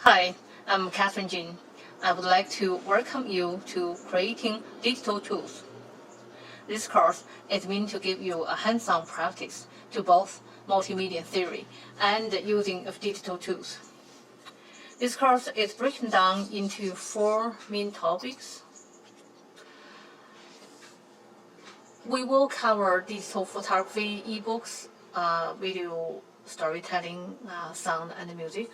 Hi, I'm Catherine Jin. I would like to welcome you to Creating Digital Tools. This course is meant to give you a hands-on practice to both multimedia theory and using of digital tools. This course is broken down into 4 main topics. We will cover digital photography, ebooks, video storytelling, sound and music.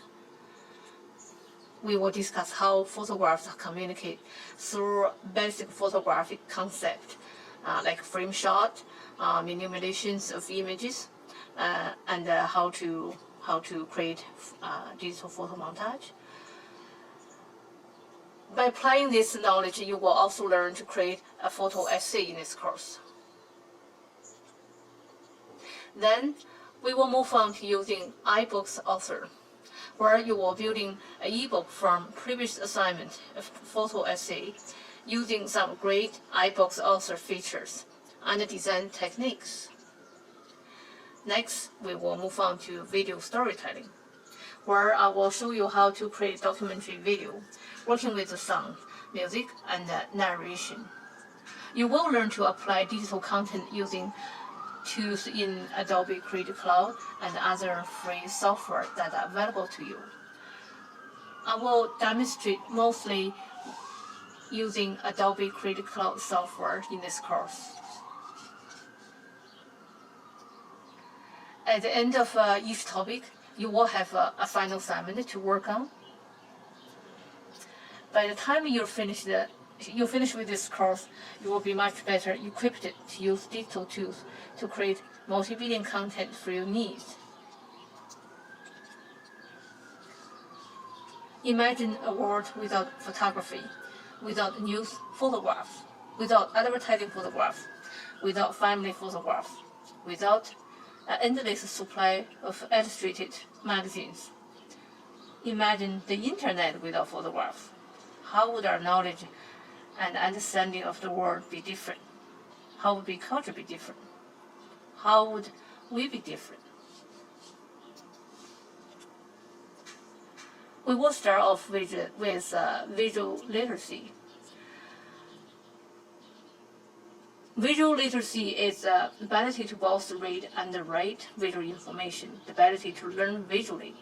We will discuss how photographs communicate through basic photographic concept, like frame shot, manipulations of images, and how to create digital photo montage. By applying this knowledge, you will also learn to create a photo essay in this course. Then we will move on to using iBooks Author, where you will building an ebook from previous assignment of photo essay using some great iBooks Author features and design techniques. Next, we will move on to video storytelling, where I will show you how to create documentary video, working with the sound, music, and narration. You will learn to apply digital content using tools in Adobe Creative Cloud and other free software that are available to you. I will demonstrate mostly using Adobe Creative Cloud software in this course. At the end of each topic, you will have a final assignment to work on. By the time you finish with this course, you will be much better equipped to use digital tools to create multimedia content for your needs. Imagine a world without photography, without news photographs, without advertising photographs, without family photographs, without an endless supply of illustrated magazines. Imagine the internet without photographs. How would our knowledge and understanding of the world be different? How would the culture be different? How would we be different? We will start off with visual literacy. Visual literacy is the ability to both read and write visual information, the ability to learn visually.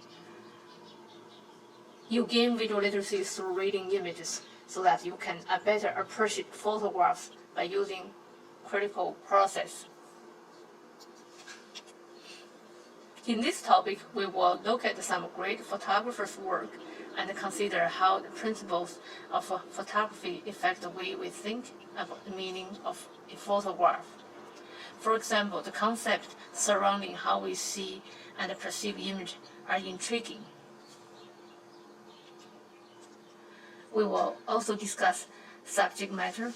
You gain visual literacy through reading images so that you can better appreciate photographs by using critical process. In this topic, we will look at some great photographers' work and consider how the principles of photography affect the way we think about the meaning of a photograph. For example, the concepts surrounding how we see and perceive image are intriguing. We will also discuss subject matter,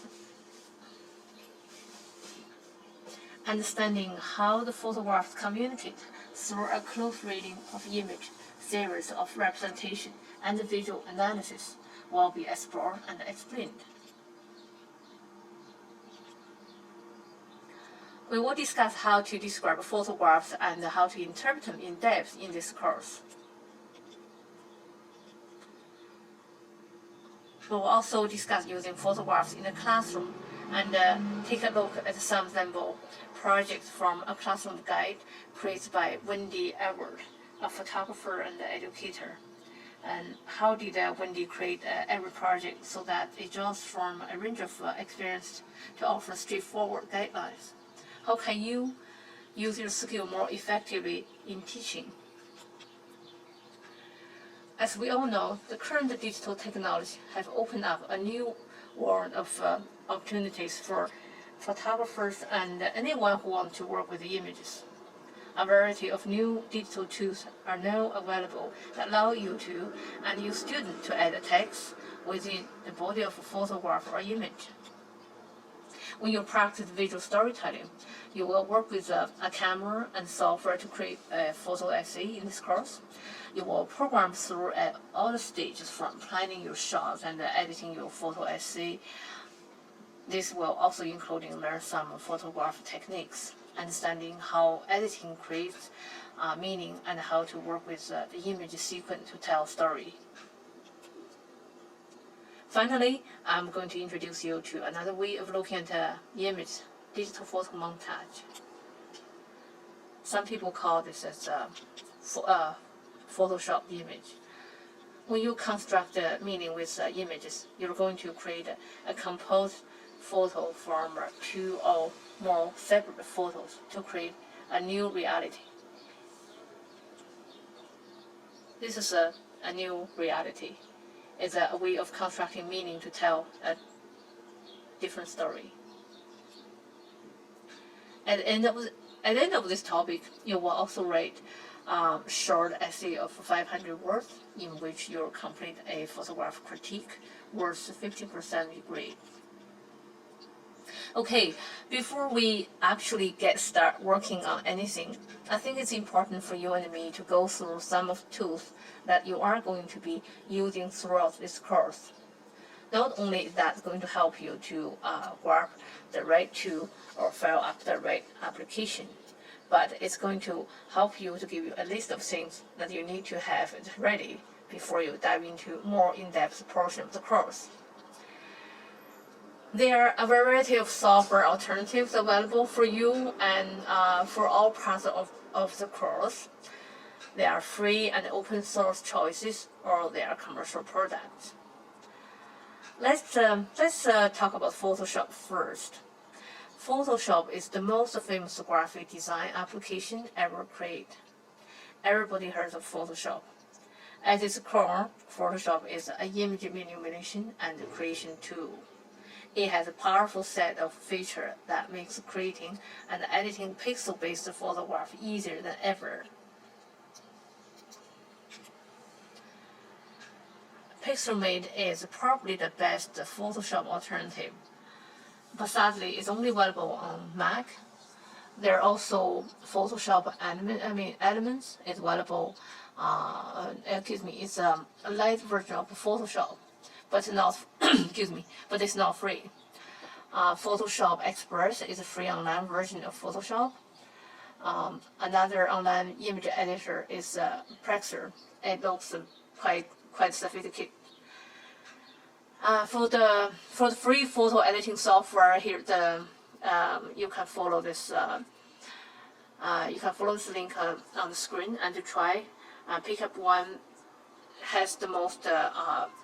understanding how the photographs communicate through a close reading of image, series of representation, and visual analysis will be explored and explained. We will discuss how to describe photographs and how to interpret them in depth in this course. We will also discuss using photographs in the classroom and take a look at some sample projects from a classroom guide created by Wendy Edward, a photographer and educator. And how did Wendy create every project so that it draws from a range of experience to offer straightforward guidelines? How can you use your skill more effectively in teaching? As we all know, the current digital technology have opened up a new world of opportunities for photographers and anyone who wants to work with the images. A variety of new digital tools are now available that allow you to and your student to add text within the body of a photograph or image. When you practice visual storytelling, you will work with a camera and software to create a photo essay in this course. You will program through all the stages from planning your shots and editing your photo essay. This will also include learn some photograph techniques, understanding how editing creates meaning and how to work with the image sequence to tell a story. Finally, I'm going to introduce you to another way of looking at image, digital photo montage. Some people call this as a Photoshop image. When you construct the meaning with images, you're going to create a composed photo from two or more separate photos to create a new reality. This is a new reality. It's a way of constructing meaning to tell a different story. At the end of this topic, you will also write a short essay of 500 words in which you'll complete a photograph critique worth 50% grade. Okay, before we actually get started working on anything, I think it's important for you and me to go through some of the tools that you are going to be using throughout this course. Not only is that going to help you to grab the right tool or file up the right application, but it's going to help you to give you a list of things that you need to have it ready before you dive into more in-depth portion of the course. There are a variety of software alternatives available for you and for all parts of the course. They are free and open source choices, or they are commercial products. Let's talk about Photoshop first. Photoshop is the most famous graphic design application ever created. Everybody heard of Photoshop. At its core, Photoshop is an image manipulation and creation tool. It has a powerful set of features that makes creating and editing pixel-based photograph easier than ever. Pixelmate is probably the best Photoshop alternative, but sadly it's only available on Mac. There are also Photoshop Elements is available. It's a light version of Photoshop, but not but it's not free. Photoshop Express is a free online version of Photoshop. Another online image editor is Prexer. It looks quite sophisticated. For the free photo editing software here, you can follow this. You can follow this link on the screen and to try pick up one has the most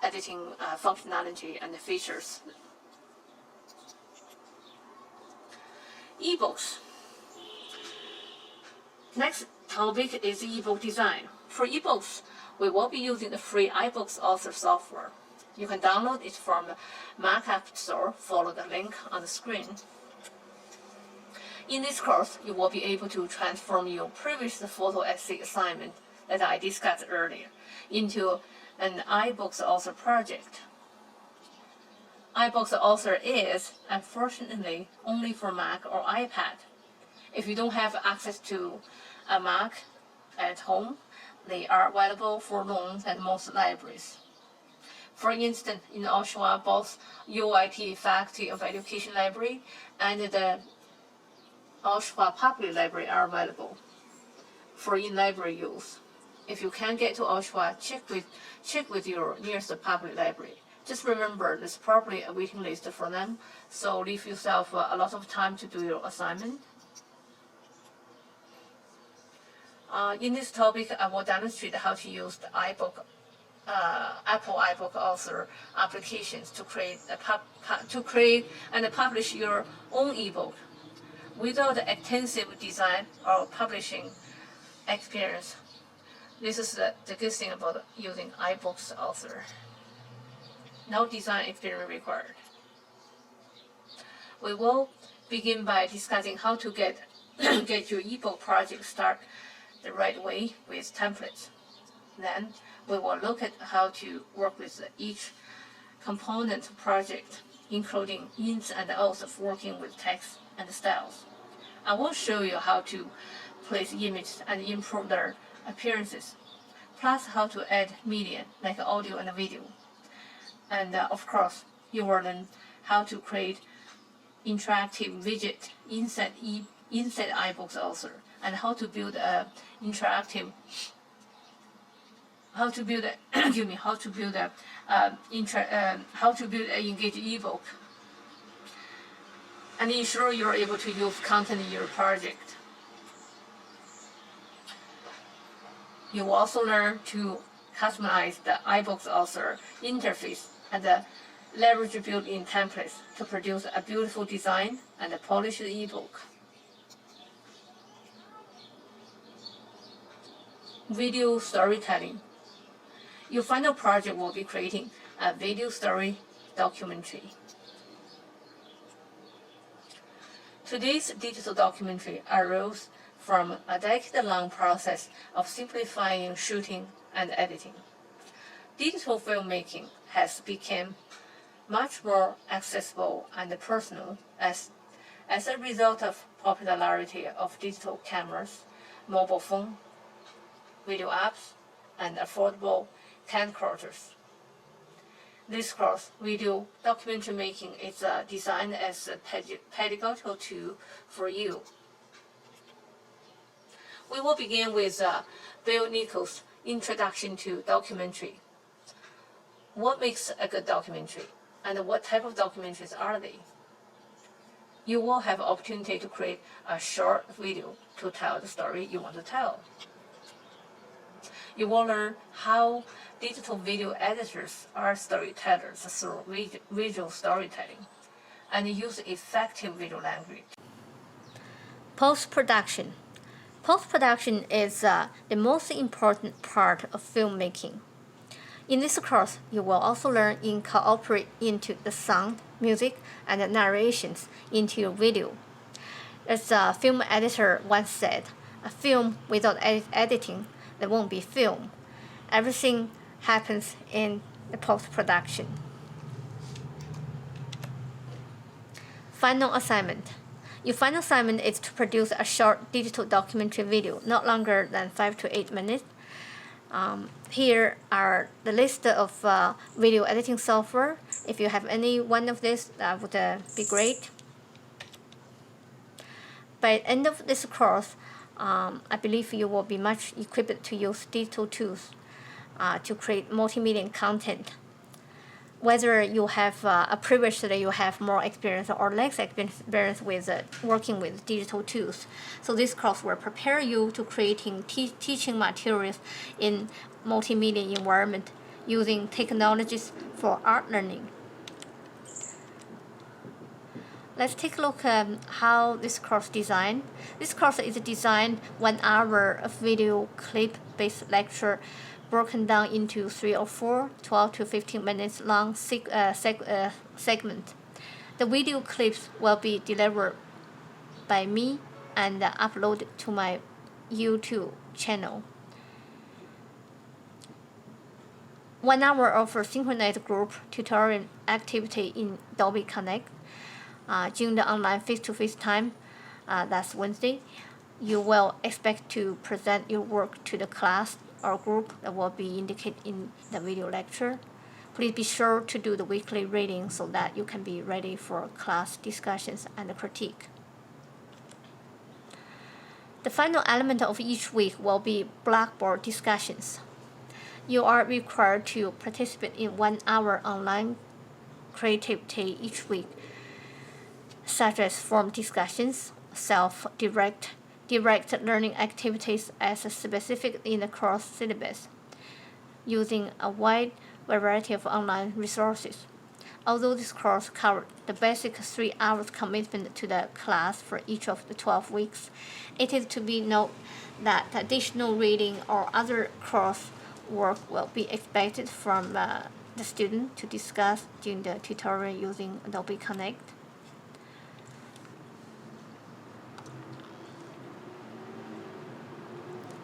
editing functionality and features. Ebooks. Next topic is ebook design. For ebooks, we will be using the free iBooks Author software. You can download it from the Mac App Store. Follow the link on the screen. In this course, you will be able to transform your previous photo essay assignment that I discussed earlier into an iBooks Author project. iBooks Author is, unfortunately, only for Mac or iPad. If you don't have access to a Mac at home, they are available for loans at most libraries. For instance, in Oshawa, both UIT Faculty of Education Library and the Oshawa Public Library are available for in-library use. If you can't get to Oshawa, check with your nearest public library. Just remember, there's probably a waiting list for them, so leave yourself a lot of time to do your assignment. In this topic, I will demonstrate how to use the Apple iBook Author applications to create and publish your own ebook without extensive design or publishing experience. This is the good thing about using iBooks Author. No design experience required. We will begin by discussing how to get your ebook project started the right way with templates. Then we will look at how to work with each component project, including ins and outs of working with text and styles. I will show you how to place images and improve their appearances, plus how to add media like audio and video. And of course, you will learn how to create interactive widget inside iBooks Author, and how to build an interactive how to build how to build an engaged ebook, and ensure you're able to use content in your project. You will also learn to customize the iBooks author interface and leverage built-in templates to produce a beautiful design and a polished ebook. Video storytelling. Your final project will be creating a video story documentary. Today's digital documentary arose from a decade-long process of simplifying shooting and editing. Digital filmmaking has become much more accessible and personal as a result of popularity of digital cameras, mobile phone, video apps, and affordable camcorders. This course, video documentary making, is designed as a pedagogical tool for you. We will begin with Bill Nichols' Introduction to Documentary. What makes a good documentary, and what type of documentaries are they? You will have an opportunity to create a short video to tell the story you want to tell. You will learn how digital video editors are storytellers through visual storytelling and use effective video language. Post-production. Post-production is the most important part of filmmaking. In this course, you will also learn to incorporate into the sound, music, and the narrations into your video. As a film editor once said, a film without editing, there won't be film. Everything happens in the post-production. Final assignment. Your final assignment is to produce a short digital documentary video, not longer than 5 to 8 minutes. Here are the list of video editing software. If you have any one of these, that would be great. By the end of this course, I believe you will be much equipped to use digital tools to create multimedia content. Whether you have previously you have more experience or less experience with working with digital tools, so this course will prepare you to creating teaching materials in multimedia environment using technologies for art learning. Let's take a look at how this course designed. This course is designed 1 hour of video clip-based lecture broken down into 3 or 4 12 to 15 minutes long segments. The video clips will be delivered by me and uploaded to my YouTube channel. 1 hour of a synchronized group tutorial activity in Adobe Connect. During the online face-to-face time, that's Wednesday, you will expect to present your work to the class or group that will be indicated in the video lecture. Please be sure to do the weekly reading so that you can be ready for class discussions and critique. The final element of each week will be Blackboard discussions. You are required to participate in 1 hour online creativity each week, such as forum discussions, self-direct learning activities as specific in the course syllabus, using a wide variety of online resources. Although this course covered the basic 3 hours commitment to the class for each of the 12 weeks, it is to be noted that additional reading or other course work will be expected from the student to discuss during the tutorial using Adobe Connect.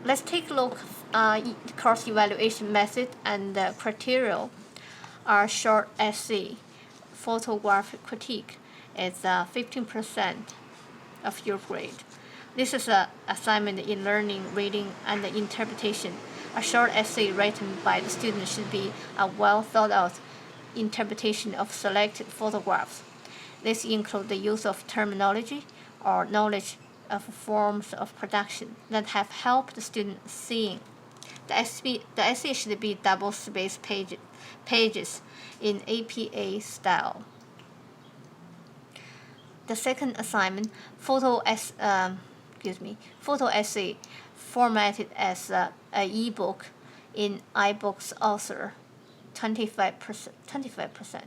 Let's take a look at the course evaluation method and the criteria. Our short essay, photographic critique, is 15% of your grade. This is an assignment in learning, reading, and interpretation. A short essay written by the student should be a well thought out interpretation of selected photographs. This includes the use of terminology or knowledge of forms of production that have helped the student seeing The essay should be double-spaced pages in APA style. The second assignment, photo essay formatted as an ebook in iBooks Author, 25%.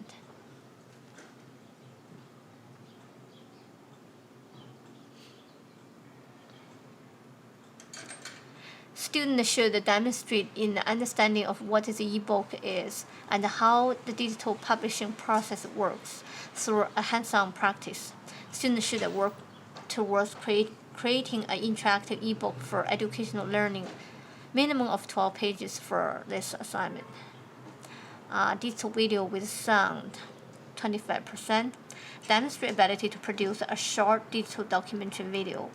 Students should demonstrate in the understanding of what the ebook is and how the digital publishing process works through a hands-on practice. Students should work towards creating an interactive ebook for educational learning, minimum of 12 pages for this assignment. Digital video with sound, 25%. Demonstrate ability to produce a short digital documentary video.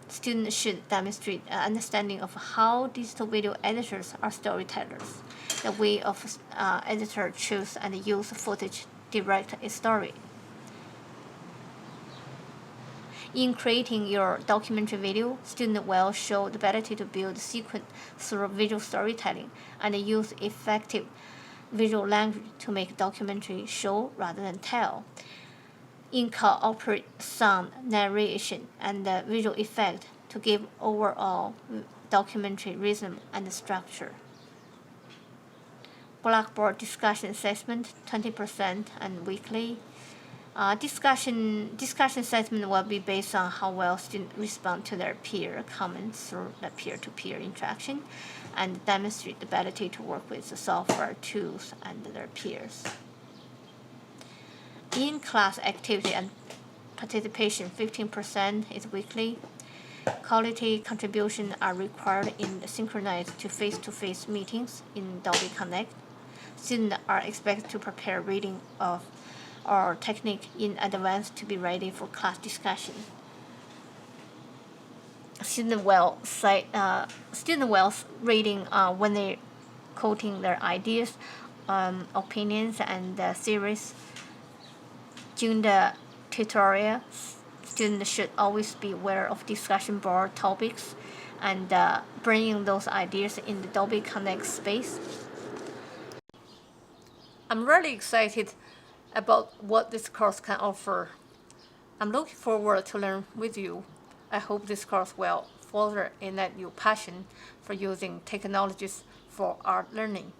Students should demonstrate an understanding of how digital video editors are storytellers, the way of editor choose and use footage direct a story. In creating your documentary video, students will show the ability to build sequence through visual storytelling and use effective visual language to make documentary show rather than tell. Incorporate sound, narration, and visual effect to give overall documentary rhythm and structure. Blackboard discussion assessment, 20% and weekly. Discussion assessment will be based on how well students respond to their peer comments through the peer-to-peer interaction and demonstrate the ability to work with the software tools and their peers. In-class activity and participation, 15% is weekly. Quality contributions are required in synchronized to face-to-face meetings in Dolby Connect. Students are expected to prepare reading of or technique in advance to be ready for class discussion. Students will reading when they quoting their ideas, opinions, and theories. During the tutorial, students should always be aware of discussion board topics and bringing those ideas in the Dolby Connect space. I'm really excited about what this course can offer. I'm looking forward to learn with you. I hope this course will further ignite your passion for using technologies for art learning.